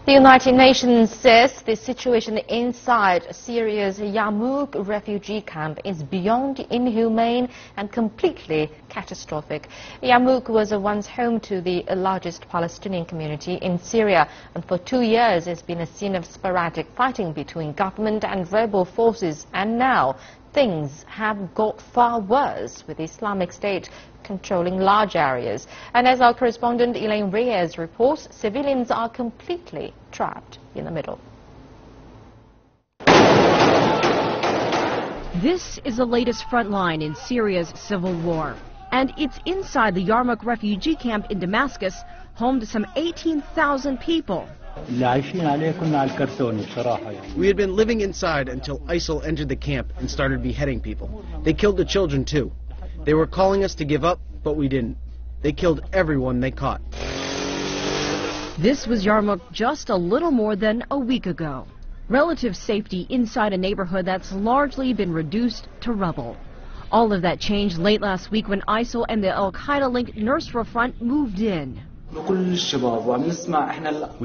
The United Nations says the situation inside Syria's Yarmouk refugee camp is beyond inhumane and completely catastrophic. Yarmouk was once home to the largest Palestinian community in Syria, and for 2 years it's been a scene of sporadic fighting between government and rebel forces, and now things have got far worse, with the Islamic State controlling large areas. And as our correspondent Elaine Reyes reports, civilians are completely trapped in the middle. This is the latest front line in Syria's civil war. And it's inside the Yarmouk refugee camp in Damascus, home to some 18,000 people. We had been living inside until ISIL entered the camp and started beheading people. They killed the children too. They were calling us to give up, but we didn't. They killed everyone they caught. This was Yarmouk just a little more than a week ago. Relative safety inside a neighborhood that's largely been reduced to rubble. All of that changed late last week when ISIL and the al-Qaeda-linked Nusra Front moved in. We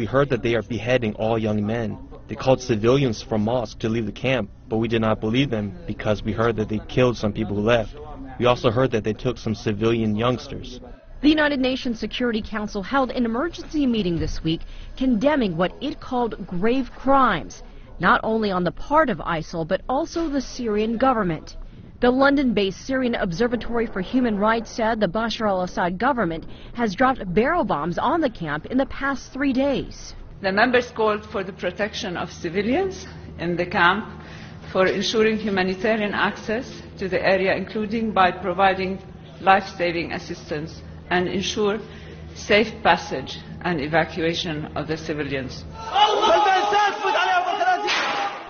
heard that they are beheading all young men. They called civilians from mosques to leave the camp, but we did not believe them because we heard that they killed some people who left. We also heard that they took some civilian youngsters. The United Nations Security Council held an emergency meeting this week condemning what it called grave crimes, not only on the part of ISIL, but also the Syrian government. The London-based Syrian Observatory for Human Rights said the Bashar al-Assad government has dropped barrel bombs on the camp in the past 3 days. The members called for the protection of civilians in the camp, for ensuring humanitarian access to the area, including by providing life-saving assistance, and ensure safe passage and evacuation of the civilians.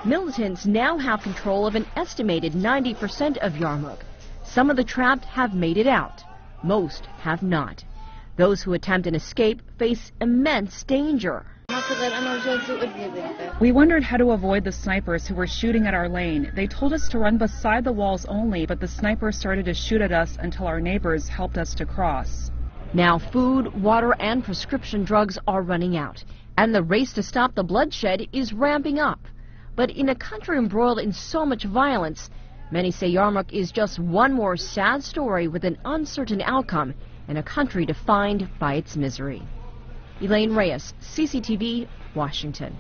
Militants now have control of an estimated 90% of Yarmouk. Some of the trapped have made it out. Most have not. Those who attempt an escape face immense danger. We wondered how to avoid the snipers who were shooting at our lane. They told us to run beside the walls only, but the snipers started to shoot at us until our neighbors helped us to cross. Now food, water, and prescription drugs are running out, and the race to stop the bloodshed is ramping up. But in a country embroiled in so much violence, many say Yarmouk is just one more sad story with an uncertain outcome in a country defined by its misery. Elaine Reyes, CCTV, Washington.